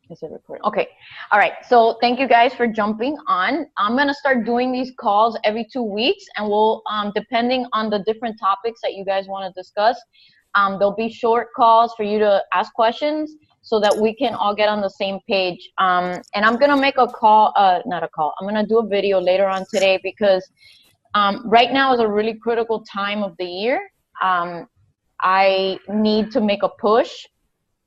Is it recording? Okay. All right. So thank you guys for jumping on. I'm going to start doing these calls every 2 weeks, and we'll, depending on the different topics that you guys want to discuss, there'll be short calls for you to ask questions so that we can all get on the same page. And I'm going to make a call, not a call. I'm going to do a video later on today because right now is a really critical time of the year. I need to make a push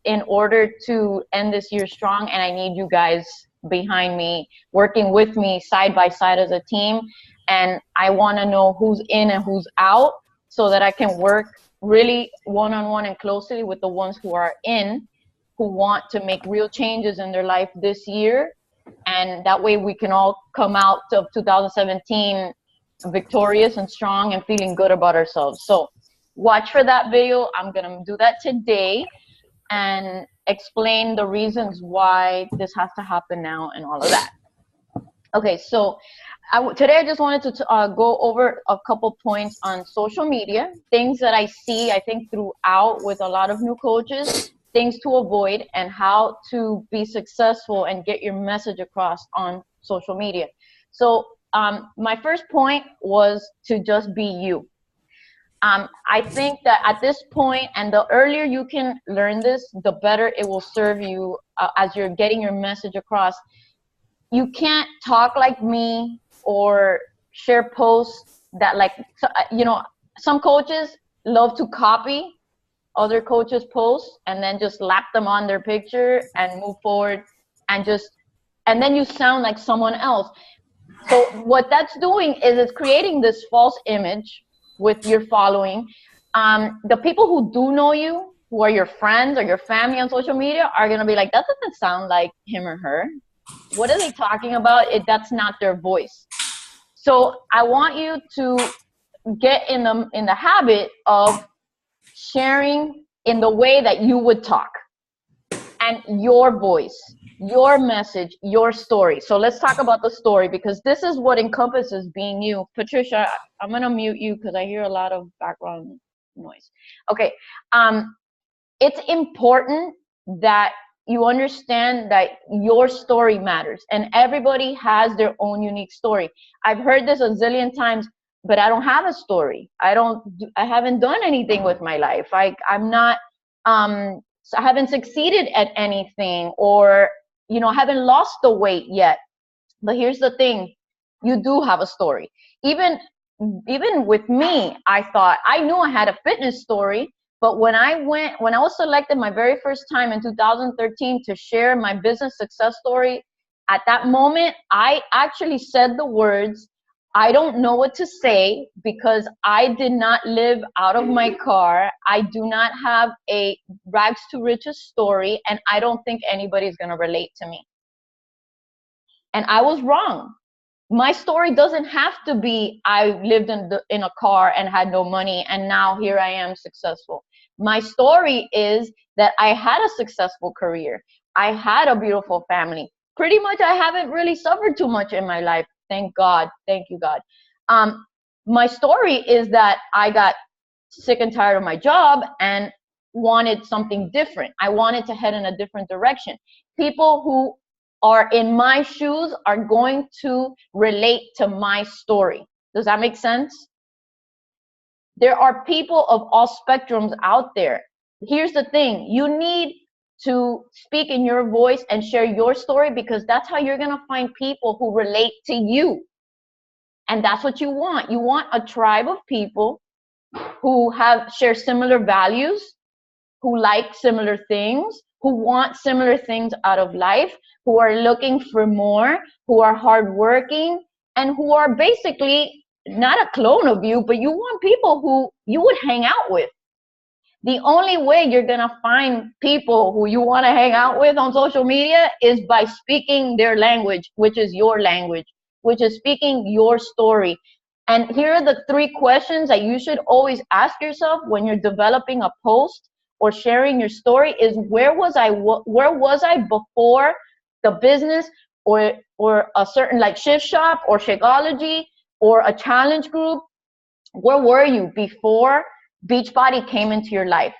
in order to end this year strong, and I need you guys behind me, working with me side by side as a team. And I want to know who's in and who's out so that I can work really one-on-one and closely with the ones who are in, who want to make real changes in their life this year. And that way we can all come out of 2017 victorious and strong and feeling good about ourselves. So watch for that video. I'm going to do that today and explain the reasons why this has to happen now and all of that. Okay, so today I just wanted to go over a couple points on social media, things that I see, I think, throughout with a lot of new coaches, things to avoid, and how to be successful and get your message across on social media. So my first point was to just be you. I think that at this point, and the earlier you can learn this, the better it will serve you as you're getting your message across. You can't talk like me or share posts that, like, you know, some coaches love to copy other coaches' posts and then just lap them on their picture and move forward and then you sound like someone else. So what that's doing is it's creating this false image with your following. The people who do know you, who are your friends or your family on social media, are gonna be like, that doesn't sound like him or her. What are they talking about? That's not their voice. So I want you to get in the habit of sharing in the way that you would talk, and your voice, your message, your story. So let's talk about the story, because this is what encompasses being you. Patricia, I'm going to mute you because I hear a lot of background noise. Okay. It's important that you understand that your story matters, and everybody has their own unique story. I've heard this a zillion times, but I don't have a story. I haven't done anything with my life. I'm not, so I haven't succeeded at anything, or, you know, I haven't lost the weight yet. But here's the thing, you do have a story. Even with me, I thought I knew I had a fitness story, but when I was selected my very first time in 2013 to share my business success story, at that moment, I actually said the words, I don't know what to say because I did not live out of my car. I do not have a rags to riches story, and I don't think anybody's going to relate to me. And I was wrong. My story doesn't have to be I lived in a car and had no money and now here I am successful. My story is that I had a successful career. I had a beautiful family. Pretty much I haven't really suffered too much in my life. Thank God. Thank you, God. My story is that I got sick and tired of my job and wanted something different. I wanted to head in a different direction. People who are in my shoes are going to relate to my story. Does that make sense? There are people of all spectrums out there. Here's the thing, you need to speak in your voice and share your story, because that's how you're going to find people who relate to you. And that's what you want. You want a tribe of people who share similar values, who like similar things, who want similar things out of life, who are looking for more, who are hardworking, and who are basically not a clone of you, but you want people who you would hang out with. The only way you're going to find people who you want to hang out with on social media is by speaking their language, which is your language, which is speaking your story. And here are the 3 questions that you should always ask yourself when you're developing a post or sharing your story is, where was I before the business or a certain like Shift Shop or Shakeology or a challenge group? Where were you before Beachbody came into your life?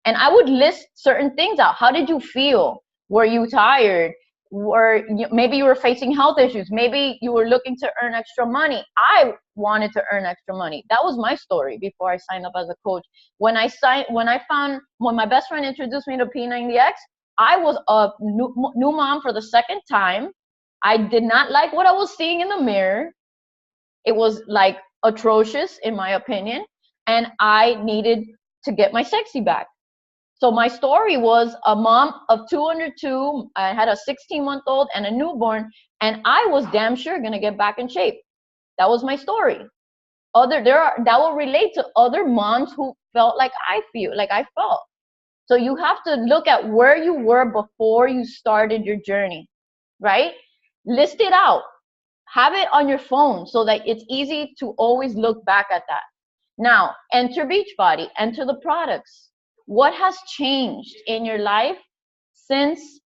And I would list certain things out. How did you feel? Were you tired? Maybe you were facing health issues. Maybe you were looking to earn extra money. I wanted to earn extra money. That was my story before I signed up as a coach. When my best friend introduced me to P90X, I was a new mom for the second time. I did not like what I was seeing in the mirror. It was like atrocious in my opinion, and I needed to get my sexy back. So my story was a mom of 202. I had a 16-month-old and a newborn, and I was damn sure gonna get back in shape. That was my story. That will relate to other moms who felt like I felt. So you have to look at where you were before you started your journey, right? List it out. Have it on your phone so that it's easy to always look back at that. Now, enter Beachbody, enter the products. What has changed in your life since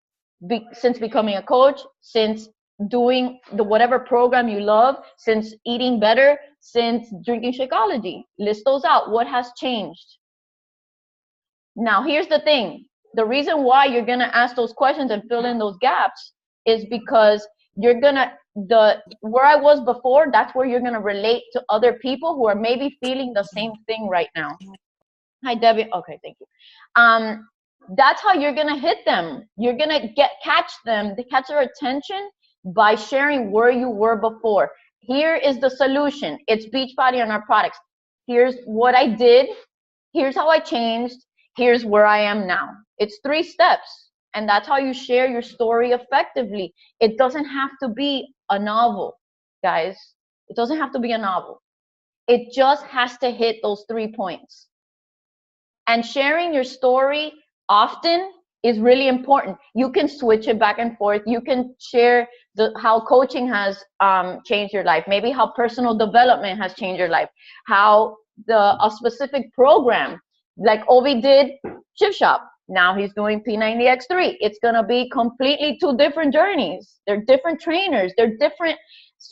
becoming a coach, since doing the whatever program you love, since eating better, since drinking Shakeology? List those out. What has changed? Now, here's the thing. The reason why you're going to ask those questions and fill in those gaps is because where I was before, that's where you're going to relate to other people who are maybe feeling the same thing right now. Hi, Debbie. Okay, thank you. That's how you're going to hit them. You're going to catch their attention by sharing where you were before. Here is the solution. It's Beachbody and our products. Here's what I did. Here's how I changed. Here's where I am now. It's 3 steps. And that's how you share your story effectively. It doesn't have to be a novel, guys. It doesn't have to be a novel. It just has to hit those 3 points. And sharing your story often is really important. You can switch it back and forth. You can share how coaching has changed your life, maybe how personal development has changed your life, how a specific program, like Ovi did Shift Shop. Now he's doing P90X3. It's going to be completely 2 different journeys. They're different trainers. They're different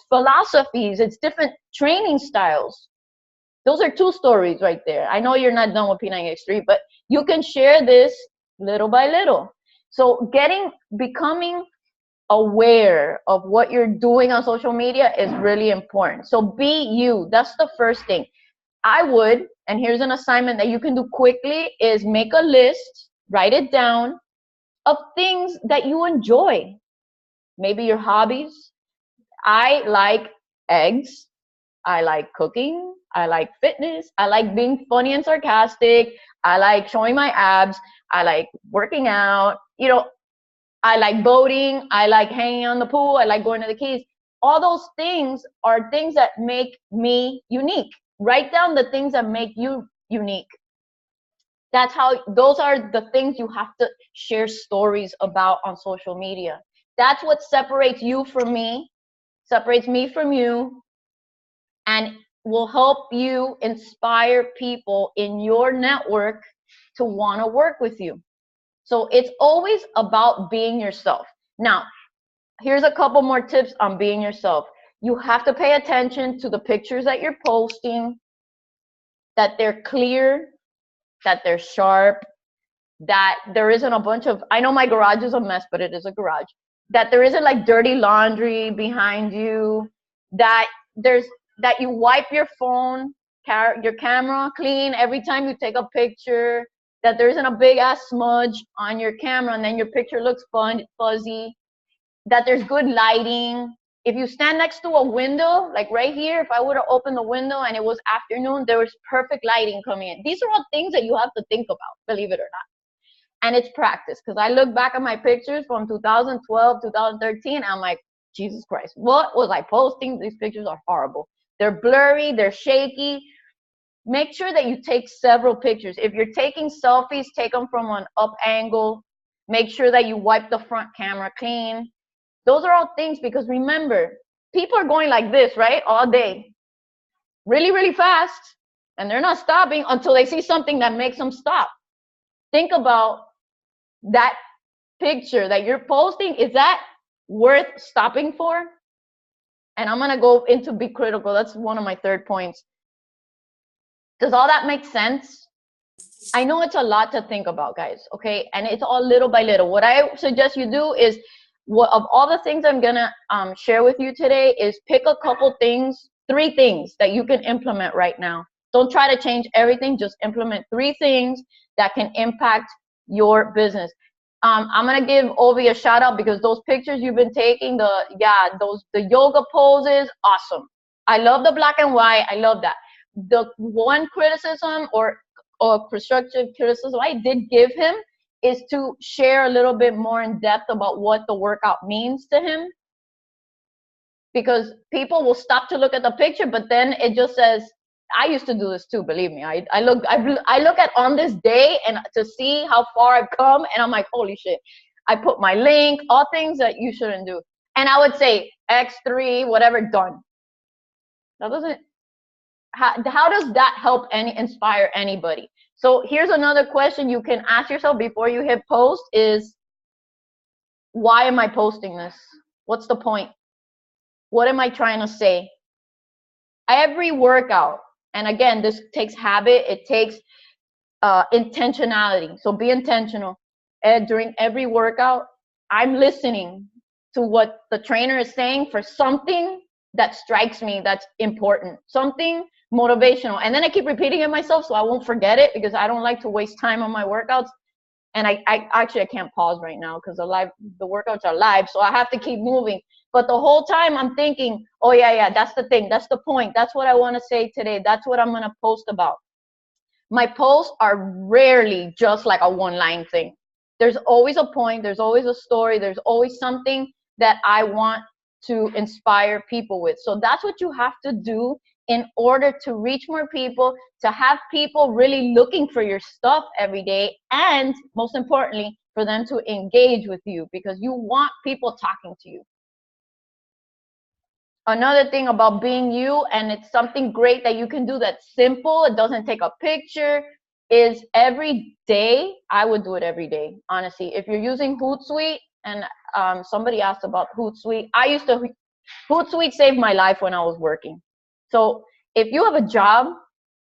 philosophies. It's different training styles. Those are 2 stories right there. I know you're not done with P90X3, but you can share this little by little. So becoming aware of what you're doing on social media is really important. So be you. That's the first thing. And here's an assignment that you can do quickly, is make a list, write it down, of things that you enjoy. Maybe your hobbies. I like eggs. I like cooking. I like fitness. I like being funny and sarcastic. I like showing my abs. I like working out. I like boating. I like hanging on the pool. I like going to the Keys. All those things are things that make me unique. Write down the things that make you unique. Those are the things you have to share stories about on social media. That's what separates you from me, separates me from you, and will help you inspire people in your network to want to work with you. So it's always about being yourself. Now, here's a couple more tips on being yourself. You have to pay attention to the pictures that you're posting, that they're clear, that they're sharp, that there isn't a bunch of, I know my garage is a mess, but it is a garage, that there isn't like dirty laundry behind you, that you wipe your phone, your camera clean every time you take a picture, that there isn't a big ass smudge on your camera and then your picture looks fuzzy, that there's good lighting. If you stand next to a window, like right here, if I would have opened the window and it was afternoon, there was perfect lighting coming in. These are all things that you have to think about, believe it or not. And it's practice, because I look back at my pictures from 2012, 2013, I'm like, Jesus Christ, what was I posting? These pictures are horrible. They're blurry, they're shaky. Make sure that you take several pictures. If you're taking selfies, take them from an up angle. Make sure that you wipe the front camera clean. Those are all things, because remember, people are going like this, right? All day. Really, really fast. And they're not stopping until they see something that makes them stop. Think about that picture that you're posting. Is that worth stopping for? And I'm going to go into be critical. That's one of my 3rd points. Does all that make sense? I know it's a lot to think about, guys, okay? And it's all little by little. What I suggest you do is, what of all the things I'm gonna share with you today, is pick a couple things, 3 things that you can implement right now. Don't try to change everything, just implement 3 things that can impact your business. I'm gonna give Ovi a shout out because those pictures you've been taking, the yoga poses, awesome. I love the black and white. I love that. The one criticism or constructive criticism I did give him is to share a little bit more in depth about what the workout means to him, because people will stop to look at the picture, but then it just says, I used to do this too, believe me. I look at on this day and to see how far I've come, and I'm like, holy shit. I put my link, all things that you shouldn't do. And I would say X3, whatever, done. That doesn't, how does that help inspire anybody? So here's another question you can ask yourself before you hit post is, why am I posting this? What's the point? What am I trying to say? Every workout, and again, this takes habit, it takes intentionality. So be intentional. And during every workout, I'm listening to what the trainer is saying for something that strikes me that's important, something motivational. And then I keep repeating it myself so I won't forget it, because I don't like to waste time on my workouts. And I actually, I can't pause right now because the workouts are live, so I have to keep moving. But the whole time I'm thinking, oh yeah, that's the thing, that's the point, that's what I want to say today, that's what I'm going to post about. My posts are rarely just like a one-line thing. There's always a point, there's always a story, there's always something that I want to inspire people with. So that's what you have to do in order to reach more people, to have people really looking for your stuff every day, and most importantly, for them to engage with you, because you want people talking to you. Another thing about being you, and it's something great that you can do that's simple, it doesn't take a picture, is every day, I would do it every day, honestly. If you're using Hootsuite, and somebody asked about Hootsuite, Hootsuite saved my life when I was working. So if you have a job,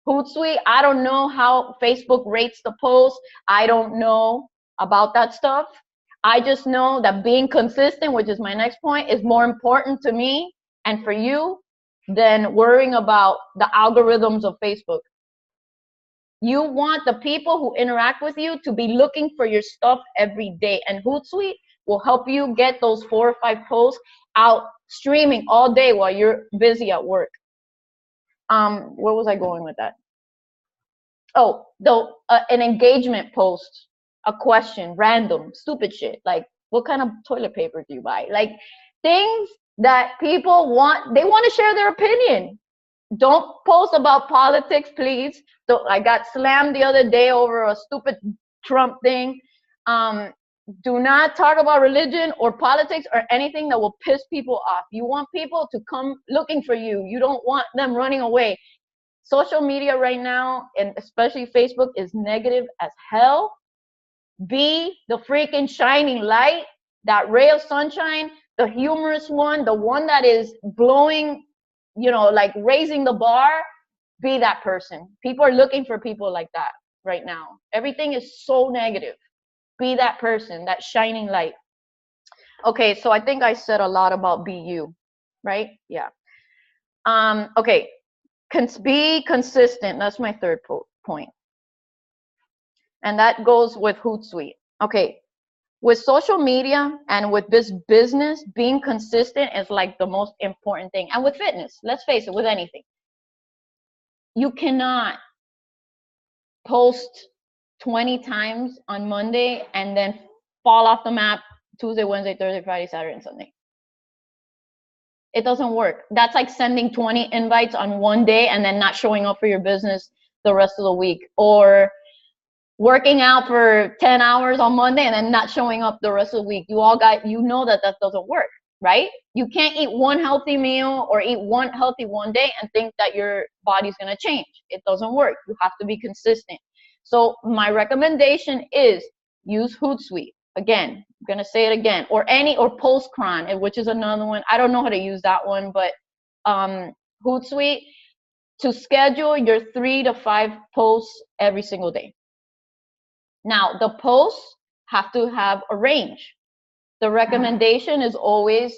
Hootsuite, I don't know how Facebook rates the post. I don't know about that stuff. I just know that being consistent, which is my next point, is more important to me and for you than worrying about the algorithms of Facebook. You want the people who interact with you to be looking for your stuff every day, and Hootsuite will help you get those 4 or 5 posts out streaming all day while you're busy at work. Where was I going with that? Oh, an engagement post, a question, random, stupid shit, like what kind of toilet paper do you buy? Like things that people want, they want to share their opinion. Don't post about politics, please. So I got slammed the other day over a stupid Trump thing. Do not talk about religion or politics or anything that will piss people off. You want people to come looking for you. You don't want them running away. Social media right now, and especially Facebook, is negative as hell. Be the freaking shining light, that ray of sunshine, the humorous one, the one that is blowing, like raising the bar. Be that person. People are looking for people like that right now. Everything is so negative. Be that person, that shining light. Okay, so I think I said a lot about be you, right? Yeah. Okay, be consistent. That's my third point. And that goes with Hootsuite. Okay, with social media and with this business, being consistent is like the most important thing. And with fitness, let's face it, with anything. You cannot post 20 times on Monday and then fall off the map Tuesday, Wednesday, Thursday, Friday, Saturday, and Sunday. It doesn't work. That's like sending 20 invites on one day and then not showing up for your business the rest of the week, or working out for 10 hours on Monday and then not showing up the rest of the week. You know that doesn't work, right? You can't eat one healthy meal or eat one healthy one day and think that your body's going to change. It doesn't work. You have to be consistent. So my recommendation is use Hootsuite. Again, I'm going to say it again, or Postcron, which is another one. I don't know how to use that one, but Hootsuite, to schedule your 3 to 5 posts every single day. Now, the posts have to have a range. The recommendation is always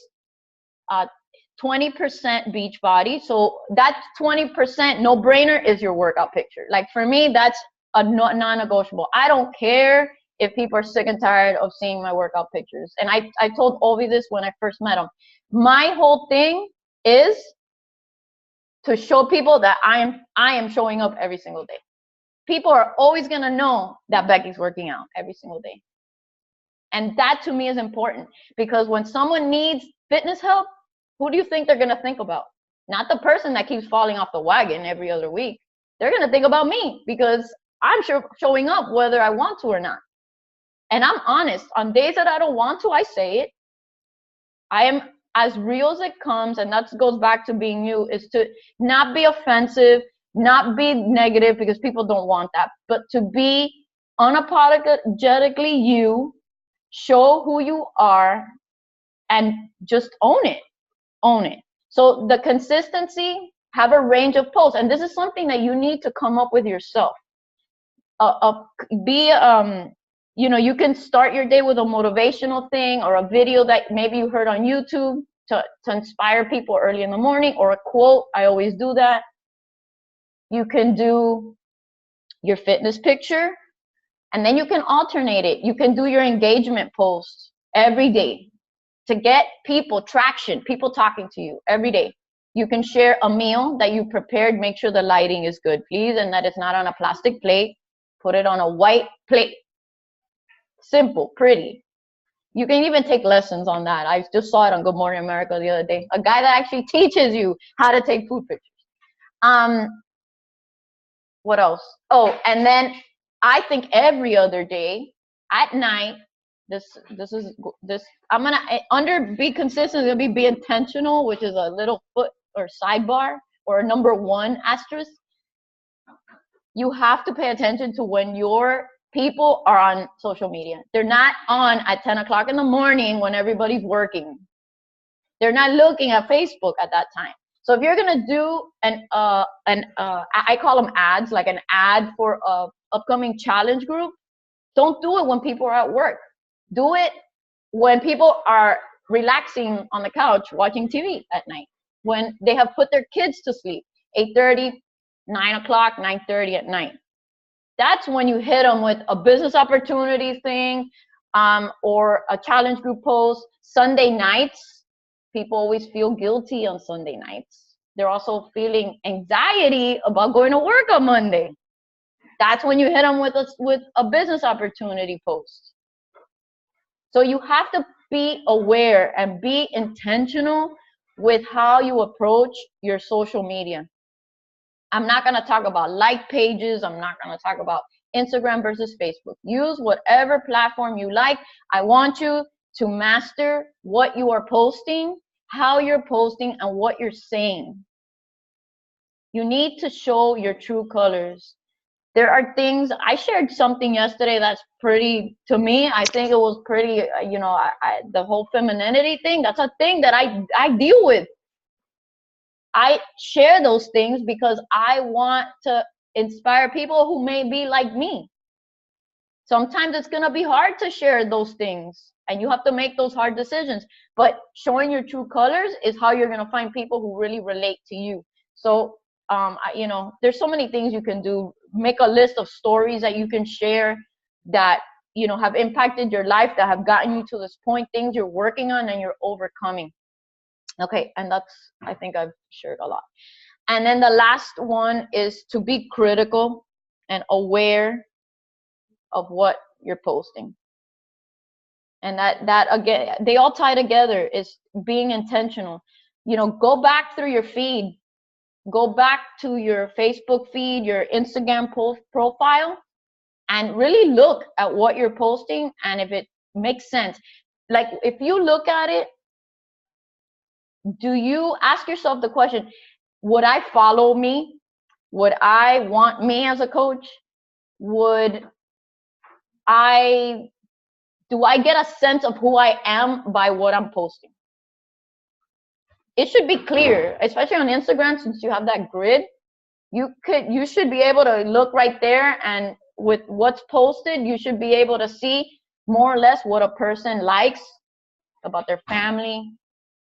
20% beach body. So that 20% no brainer is your workout picture. Like for me, that's a non-negotiable. I don't care if people are sick and tired of seeing my workout pictures. And I told Ovi this when I first met him. My whole thing is to show people that I am showing up every single day. People are always gonna know that Becky's working out every single day. And that to me is important, because when someone needs fitness help, who do you think they're gonna think about? Not the person that keeps falling off the wagon every other week. They're gonna think about me, because I'm showing up whether I want to or not. And I'm honest. On days that I don't want to, I say it. I am as real as it comes, and that goes back to being you, is to not be offensive, not be negative, because people don't want that, but to be unapologetically you, show who you are, and just own it. Own it. So the consistency, have a range of posts, and this is something that you need to come up with yourself. You can start your day with a motivational thing, or a video that maybe you heard on YouTube to inspire people early in the morning, or a quote. I always do that. You can do your fitness picture, and then you can alternate it. You can do your engagement posts every day to get people traction, people talking to you every day. You can share a meal that you prepared. Make sure the lighting is good, please, and that it's not on a plastic plate. Put it on a white plate. Simple, pretty. You can even take lessons on that. I just saw it on Good Morning America the other day. A guy that actually teaches you how to take food pictures. What else? Oh, and then I think every other day at night, I'm gonna, under be consistent, it's gonna be intentional, which is a little foot or sidebar, or number 1 asterisk. You have to pay attention to when your people are on social media. They're not on at 10 o'clock in the morning when everybody's working. They're not looking at Facebook at that time. So if you're gonna do I call them ads, like an ad for a upcoming challenge group, don't do it when people are at work. Do it when people are relaxing on the couch watching TV at night, when they have put their kids to sleep, 8:30, 9 o'clock, 9:30 at night. That's when you hit them with a business opportunity thing, or a challenge group post. Sunday nights, people always feel guilty on Sunday nights. They're also feeling anxiety about going to work on Monday. That's when you hit them with a business opportunity post. So you have to be aware and be intentional with how you approach your social media. I'm not going to talk about like pages. I'm not going to talk about Instagram versus Facebook. Use whatever platform you like. I want you to master what you are posting, how you're posting, and what you're saying. You need to show your true colors. There are things, I shared something yesterday that's pretty, to me, I think it was pretty, the whole femininity thing, that's a thing that I deal with. I share those things because I want to inspire people who may be like me. Sometimes it's going to be hard to share those things, and you have to make those hard decisions. But showing your true colors is how you're going to find people who really relate to you. So, there's so many things you can do. Make a list of stories that you can share that, have impacted your life, that have gotten you to this point, things you're working on and you're overcoming. Okay, and that's, I think I've shared a lot. And then the last one is to be critical and aware of what you're posting. And that again, they all tie together, is being intentional. Go back through your feed. Go back to your Facebook feed, your Instagram profile, and really look at what you're posting and if it makes sense. Like, if you look at it, do you ask yourself the question, would I follow me? Would I want me as a coach? Do I get a sense of who I am by what I'm posting? It should be clear, especially on Instagram, since you have that grid. You should be able to look right there and with what's posted, you should be able to see more or less what a person likes about their family,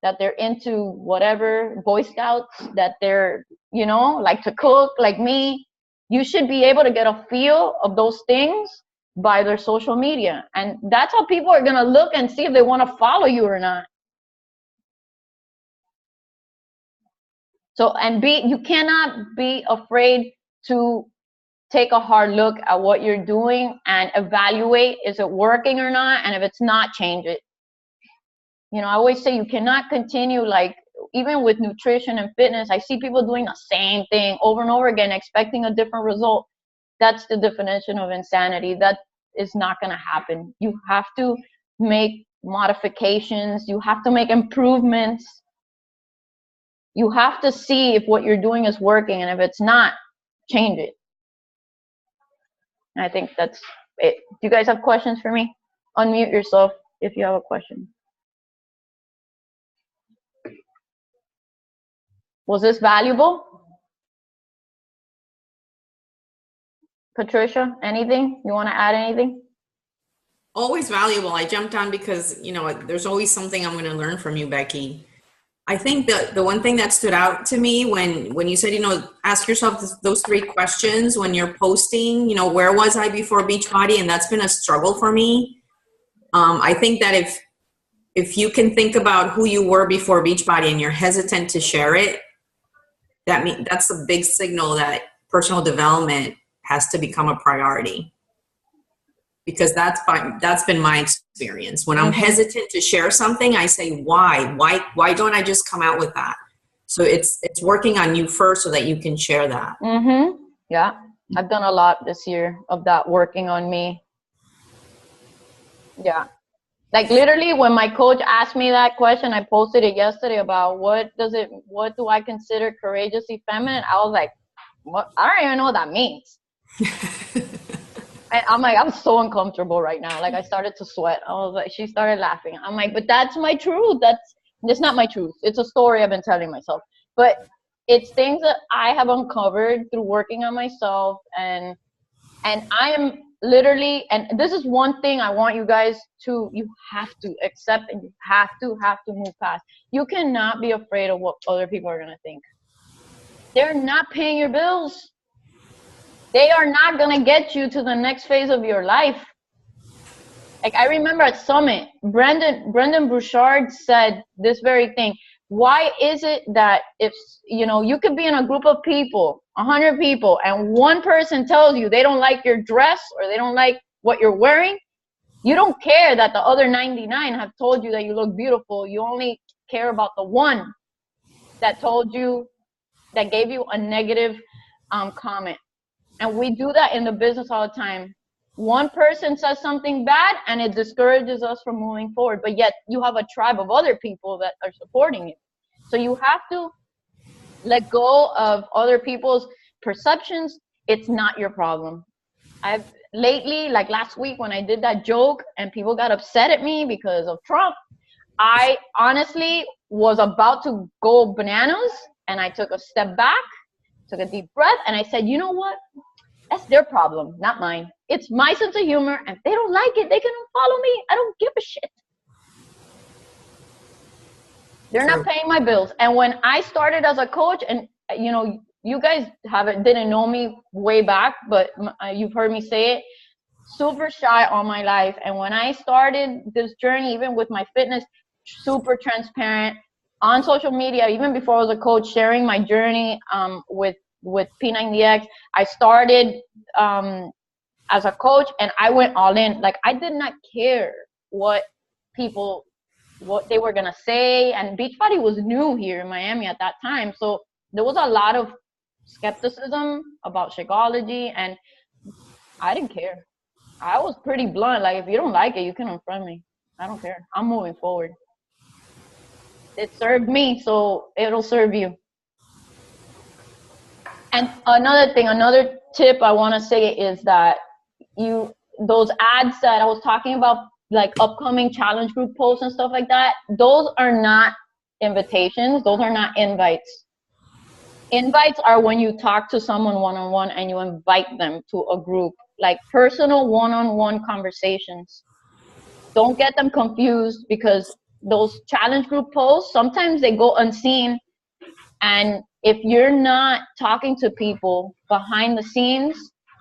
that they're into whatever, Boy Scouts, that they're, you know, like to cook like me. You should be able to get a feel of those things by their social media. And that's how people are going to look and see if they want to follow you or not. So, and you cannot be afraid to take a hard look at what you're doing and evaluate, is it working or not? And if it's not, change it. You know, I always say you cannot continue, like, even with nutrition and fitness, I see people doing the same thing over and over again, expecting a different result. That's the definition of insanity. That is not going to happen. You have to make modifications. You have to make improvements. You have to see if what you're doing is working, and if it's not, change it. I think that's it. Do you guys have questions for me? Unmute yourself if you have a question. Was this valuable? Patricia, anything? You want to add anything? Always valuable. I jumped on because, you know, there's always something I'm going to learn from you, Becky. I think the one thing that stood out to me when you said, you know, ask yourself those 3 questions when you're posting, you know, where was I before Beachbody? And that's been a struggle for me. I think that if you can think about who you were before Beachbody and you're hesitant to share it, that's a big signal that personal development has to become a priority. Because that's been my experience. When I'm hesitant to share something, I say, why don't I just come out with that? So it's working on you first so that you can share that. Yeah, I've done a lot this year of that, working on me. Yeah, like literally when my coach asked me that question, I posted it yesterday about what do I consider courageously feminine? I was like, what? I don't even know what that means. And I'm like, I'm so uncomfortable right now. Like, I started to sweat. I was like, she started laughing. I'm like, but that's my truth. That's not my truth. It's a story I've been telling myself. But it's things that I have uncovered through working on myself. And I am literally, and this is one thing I want you guys to, you have to accept, and you have to move past. You cannot be afraid of what other people are going to think. They're not paying your bills. They are not going to get you to the next phase of your life. Like, I remember at Summit, Brendan Bouchard said this very thing. Why is it that if, you know, you could be in a group of people, 100 people, and one person tells you they don't like your dress or they don't like what you're wearing, you don't care that the other 99 have told you that you look beautiful. You only care about the one that told you, that gave you a negative comment. And we do that in the business all the time. One person says something bad and it discourages us from moving forward, but yet you have a tribe of other people that are supporting you. So you have to let go of other people's perceptions. It's not your problem. I've lately, like last week when I did that joke and people got upset at me because of Trump, I honestly was about to go bananas, and I took a step back, took a deep breath, and I said, you know what? That's their problem, not mine. It's my sense of humor, and if they don't like it, they can unfollow me. I don't give a shit. They're not paying my bills. And when I started as a coach, and you know, you guys didn't know me way back, but you've heard me say it, super shy all my life. And when I started this journey, even with my fitness, super transparent on social media, even before I was a coach, sharing my journey with P90X. I started as a coach, and I went all in. Like, I did not care what they were gonna say. And Beachbody was new here in Miami at that time, so there was a lot of skepticism about Shakeology, and I didn't care. I was pretty blunt. Like, if you don't like it, you can unfriend me. I don't care. I'm moving forward. It served me, so it'll serve you. And another tip I want to say is that those ads that I was talking about, like upcoming challenge group posts and stuff like that, those are not invitations. Those are not invites. Invites are when you talk to someone one-on-one and you invite them to a group like personal one-on-one conversations. Don't get them confused, because those challenge group posts, sometimes they go unseen. And if you're not talking to people behind the scenes,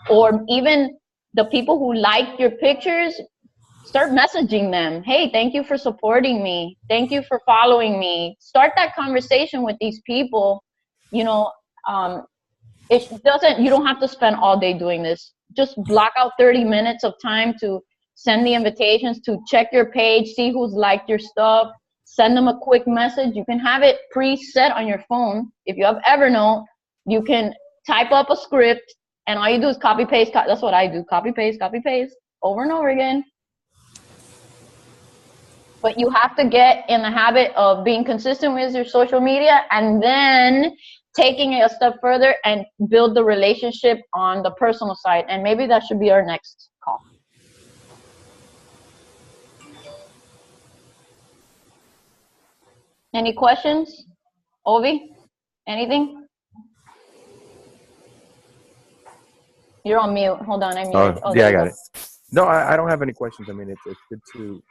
or even the people who like your pictures, start messaging them. Hey, thank you for supporting me. Thank you for following me. Start that conversation with these people. You know, you don't have to spend all day doing this. Just block out 30 minutes of time to send the invitations, to check your page, see who's liked your stuff, send them a quick message. You can have it preset on your phone. If you have Evernote, you can type up a script, and all you do is copy paste. That's what I do. Copy paste over and over again. But you have to get in the habit of being consistent with your social media, and then taking it a step further and build the relationship on the personal side. And maybe that should be our next call. Any questions? Ovi? Anything? You're on mute. Hold on, I'm muted. Yeah, I got it. No, I don't have any questions. I mean, it's good to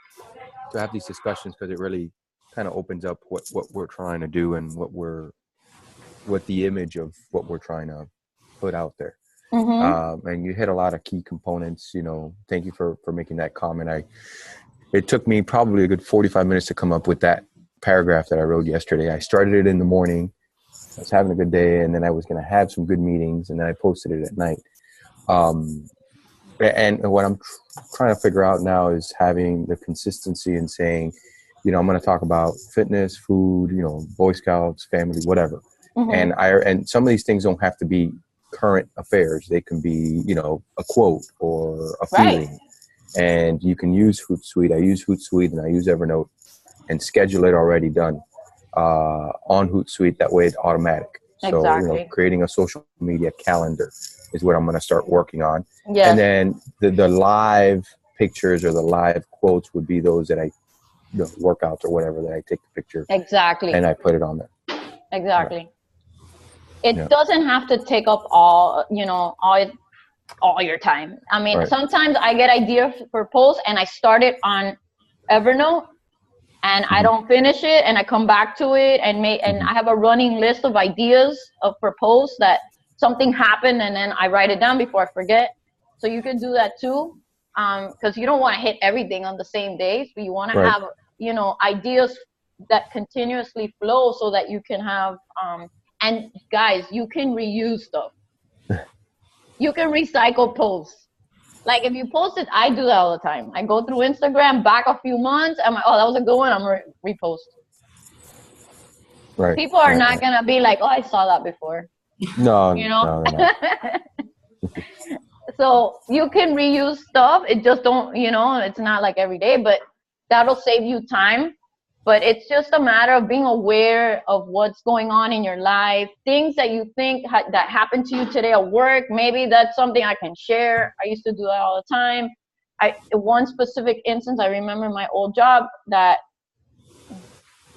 have these discussions, because it really kind of opens up what we're trying to do, and what the image of what we're trying to put out there. Mm-hmm. And you hit a lot of key components. You know, thank you for making that comment. It took me probably a good 45 minutes to come up with that paragraph that I wrote yesterday. I started it in the morning. I was having a good day, and then I was going to have some good meetings, and then I posted it at night. And what I'm trying to figure out now is having the consistency in saying, you know, I'm going to talk about fitness, food, you know, Boy Scouts, family, whatever. Mm-hmm. And some of these things don't have to be current affairs. They can be, you know, a quote or a feeling. Right. And you can use Hootsuite. I use Hootsuite and I use Evernote, and schedule it already done on Hootsuite. That way it's automatic. So, exactly. You know, creating a social media calendar is what I'm going to start working on. Yes. And then the live pictures or the live quotes would be those that the workouts or whatever, that I take the picture. Exactly. And I put it on there. Exactly. Right. It doesn't have to take up all your time. I mean, right. Sometimes I get ideas for posts and I start it on Evernote and I don't finish it, and I come back to it and I have a running list of ideas for posts that something happened, and then I write it down before I forget. So you can do that too, because you don't want to hit everything on the same day. So you want to have, you know, ideas that continuously flow, so that you can have and guys, you can reuse stuff. You can recycle posts. Like if you post it, I do that all the time. I go through Instagram back a few months. I'm like, oh, that was a good one. I'm repost. Right. People are not gonna be like, oh, I saw that before. No, you know. No. So you can reuse stuff. It just don't, you know, it's not like every day, but that'll save you time. But it's just a matter of being aware of what's going on in your life, things that you think that happened to you today at work. Maybe that's something I can share. I used to do that all the time. One specific instance, I remember my old job that,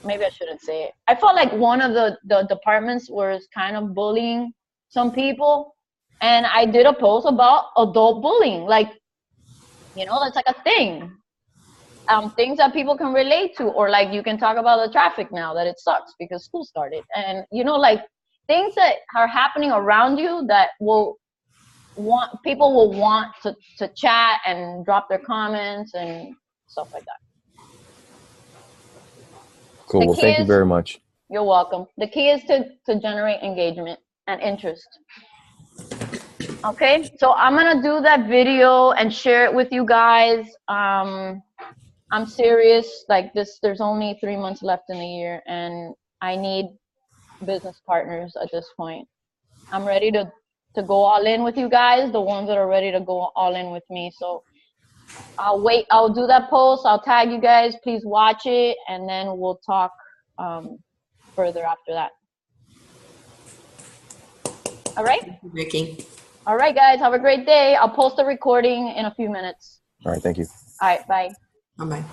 maybe I shouldn't say it. I felt like one of the departments was kind of bullying some people. And I did a post about adult bullying. Like, you know, that's like a thing. Things that people can relate to, or like you can talk about the traffic now that it sucks because school started, and you know, like things that are happening around you that people will want to chat and drop their comments and stuff like that. Cool. Well, thank you very much. You're welcome. The key is to generate engagement and interest. Okay, so I'm gonna do that video and share it with you guys. I'm serious, like this, there's only 3 months left in the year, and I need business partners at this point. I'm ready to go all in with you guys, the ones that are ready to go all in with me. So I'll do that post, I'll tag you guys, please watch it, and then we'll talk further after that. All right? Thank you, Vicky. All right, guys, have a great day. I'll post the recording in a few minutes. All right, thank you. All right, bye. Bye-bye.